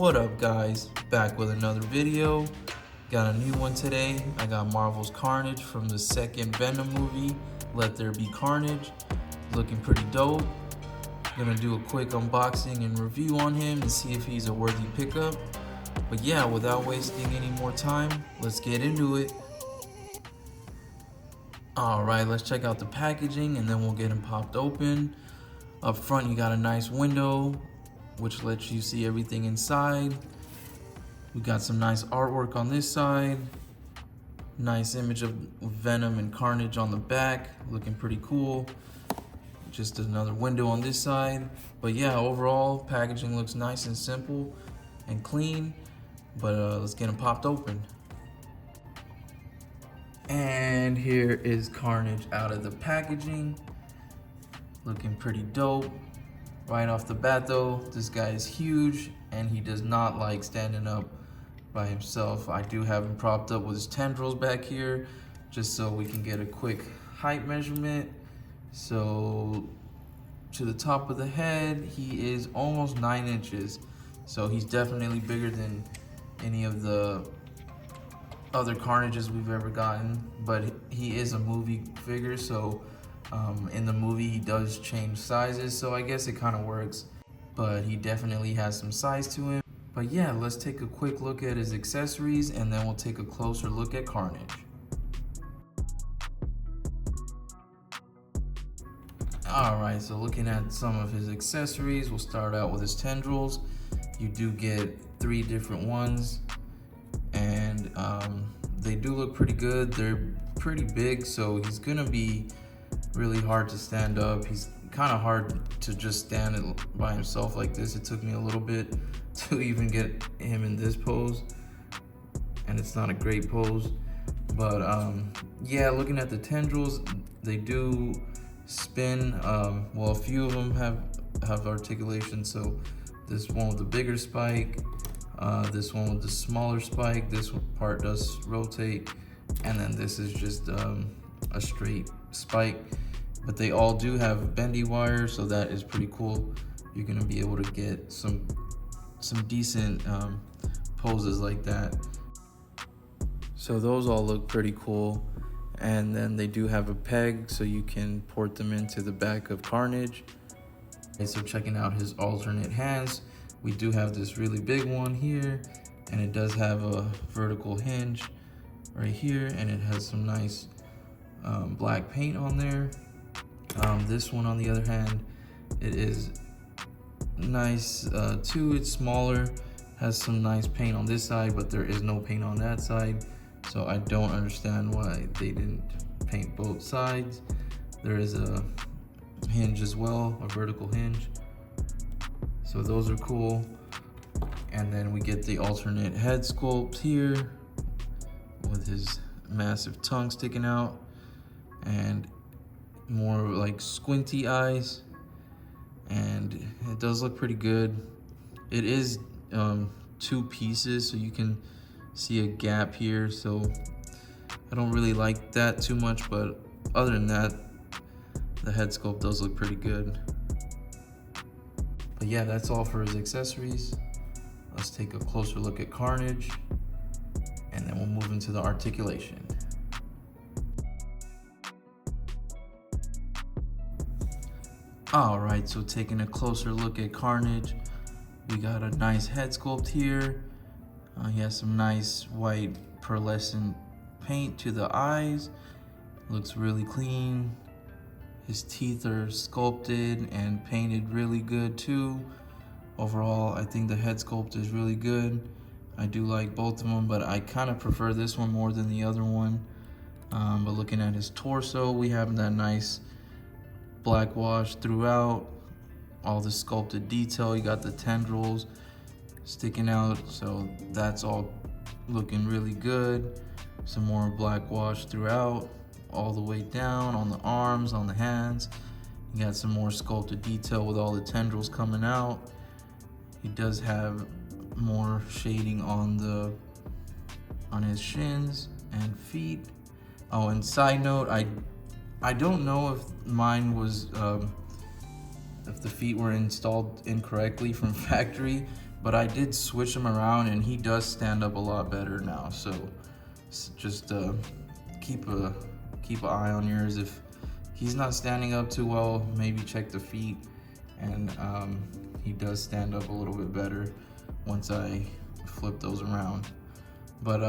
What up, guys? Back with another video. Got a new one today. I got Marvel's Carnage from the second Venom movie, Let There Be Carnage. Looking pretty dope. Gonna do a quick unboxing and review on him and see if he's a worthy pickup. But yeah, without wasting any more time, let's get into it. Alright, let's check out the packaging and then we'll get him popped open. Up front, you got a nice window, which lets you see everything inside. We got some nice artwork on this side. Nice image of Venom and Carnage on the back, looking pretty cool. Just another window on this side. But yeah, overall, packaging looks nice and simple and clean. But let's get them popped open. And here is Carnage out of the packaging. Looking pretty dope. Right off the bat though, this guy is huge and he does not like standing up by himself. I do have him propped up with his tendrils back here just so we can get a quick height measurement. So to the top of the head, he is almost 9 inches. So he's definitely bigger than any of the other Carnages we've ever gotten, but he is a movie figure, so in the movie he does change sizes, so I guess it kind of works, but he definitely has some size to him. But yeah, let's take a quick look at his accessories and then we'll take a closer look at Carnage. Alright, so looking at some of his accessories, we'll start out with his tendrils. You do get 3 different ones, and they do look pretty good. They're pretty big, so he's gonna be really hard to stand up. He's kind of hard to just stand by himself like this. It took me a little bit to even get him in this pose, and it's not a great pose. But yeah, looking at the tendrils, they do spin. Well, a few of them have articulation, so this one with the bigger spike, this one with the smaller spike, this part does rotate, and then this is just a straight spike. But they all do have bendy wire, so that is pretty cool. You're gonna be able to get some decent poses like that. So those all look pretty cool. And then they do have a peg, so you can port them into the back of Carnage. Okay, so checking out his alternate hands, we do have this really big one here, and it does have a vertical hinge right here, and it has some nice black paint on there. This one, on the other hand, it is nice too. It's smaller, has some nice paint on this side, but there is no paint on that side. So I don't understand why they didn't paint both sides. There is a hinge as well, a vertical hinge. So those are cool. And then we get the alternate head sculpt here with his massive tongue sticking out and more like squinty eyes. And it does look pretty good. It is 2 pieces, so you can see a gap here, so I don't really like that too much, but other than that, the head sculpt does look pretty good. But yeah, that's all for his accessories. Let's take a closer look at Carnage, and then we'll move into the articulation. Alright, so taking a closer look at Carnage, we got a nice head sculpt here. He has some nice white pearlescent paint to the eyes. Looks really clean. His teeth are sculpted and painted really good too. Overall, I think the head sculpt is really good. I do like both of them, but I kind of prefer this one more than the other one. But looking at his torso, we have that nice black wash throughout. All the sculpted detail. You got the tendrils sticking out, so that's all looking really good. Some more black wash throughout, all the way down on the arms, on the hands. You got some more sculpted detail with all the tendrils coming out. He does have more shading on his shins and feet. Oh, and side note, I don't know if mine was if the feet were installed incorrectly from factory, but I did switch him around and he does stand up a lot better now. So just keep an eye on yours. If he's not standing up too well, maybe check the feet, and he does stand up a little bit better once I flip those around. But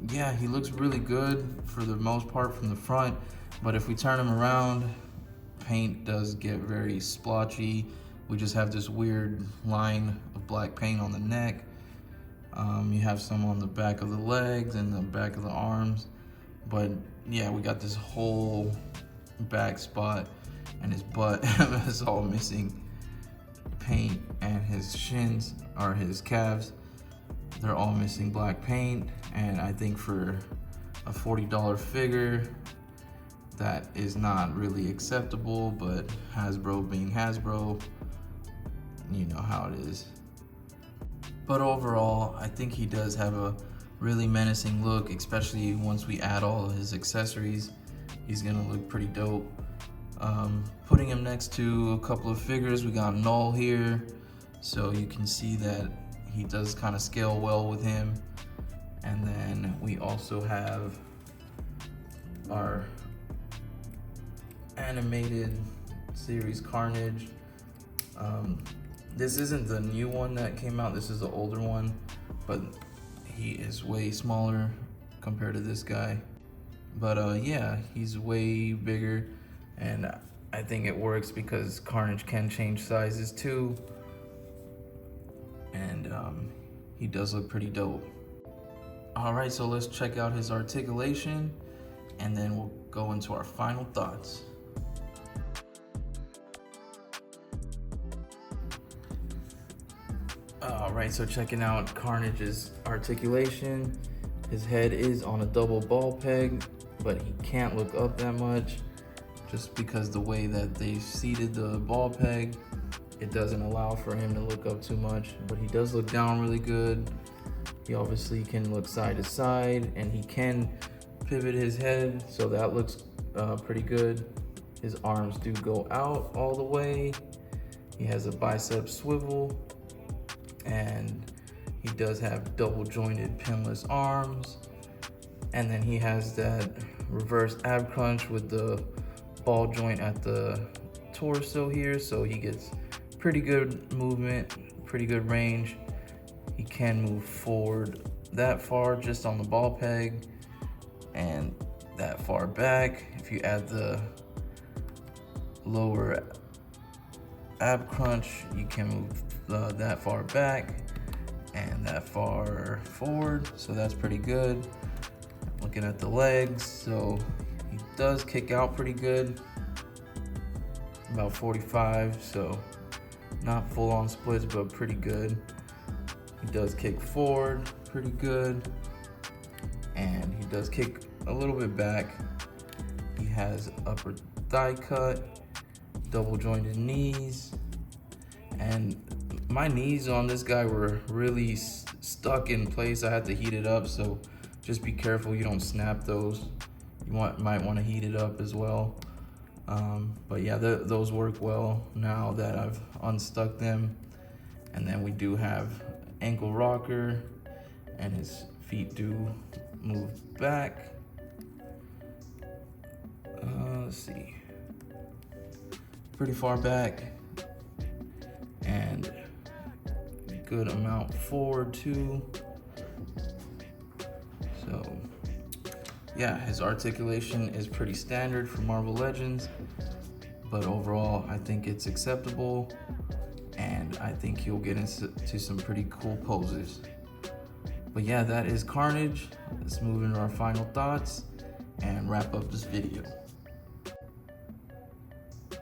yeah, he looks really good for the most part from the front, but if we turn him around, paint does get very splotchy. We just have this weird line of black paint on the neck. You have some on the back of the legs and the back of the arms. But yeah, we got this whole back spot, and his butt is all missing paint, and his shins, or his calves, they're all missing black paint. And I think for a $40 figure, that is not really acceptable, but Hasbro being Hasbro, you know how it is. But overall, I think he does have a really menacing look, especially once we add all of his accessories. He's gonna look pretty dope. Putting him next to a couple of figures, we got Null here, so you can see that he does kind of scale well with him. And then we also have our animated series Carnage. This isn't the new one that came out, this is the older one, but he is way smaller compared to this guy. But yeah, he's way bigger, and I think it works because Carnage can change sizes too, and he does look pretty dope. All right, so let's check out his articulation, and then we'll go into our final thoughts. All right, so checking out Carnage's articulation. His head is on a double ball peg, but he can't look up that much just because the way that they seated the ball peg, it doesn't allow for him to look up too much, but he does look down really good. He obviously can look side to side, and he can pivot his head, so that looks pretty good. His arms do go out all the way. He has a bicep swivel, and he does have double jointed pinless arms. And then he has that reverse ab crunch with the ball joint at the torso here, so he gets pretty good movement, pretty good range. He can move forward that far just on the ball peg, and that far back. If you add the lower ab crunch, you can move that far back and that far forward, so that's pretty good. Looking at the legs, so he does kick out pretty good, about 45, so not full on splits, but pretty good. He does kick forward pretty good, and he does kick a little bit back. He has upper thigh cut, double jointed knees, and my knees on this guy were really stuck in place. I had to heat it up, so just be careful you don't snap those. You might want to heat it up as well. But yeah, those work well now that I've unstuck them. And then we do have ankle rocker, and his feet do move back. Let's see, pretty far back, and good amount forward too. So yeah, his articulation is pretty standard for Marvel Legends, but overall I think it's acceptable, and I think he'll get into some pretty cool poses. But yeah, that is Carnage. Let's move into our final thoughts and wrap up this video.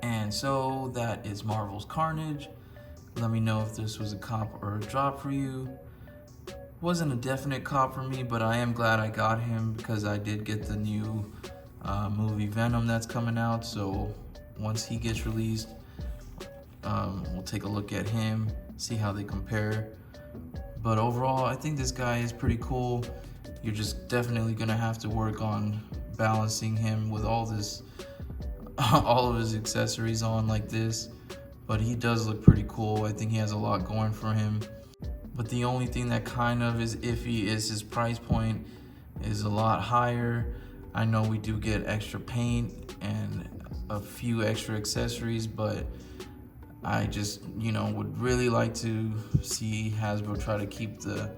And so that is Marvel's Carnage. Let me know if this was a cop or a drop for you. Wasn't a definite cop for me, but I am glad I got him because I did get the new movie Venom that's coming out. So once he gets released, we'll take a look at him, see how they compare. But overall, I think this guy is pretty cool. You're just definitely gonna have to work on balancing him with all of his accessories on like this. But he does look pretty cool. I think he has a lot going for him. But the only thing that kind of is iffy is his price point is a lot higher. I know we do get extra paint and a few extra accessories, but I just, would really like to see Hasbro try to keep the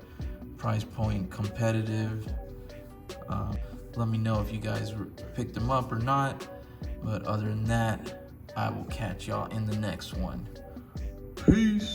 price point competitive. Let me know if you guys picked them up or not. But other than that, I will catch y'all in the next one. Peace.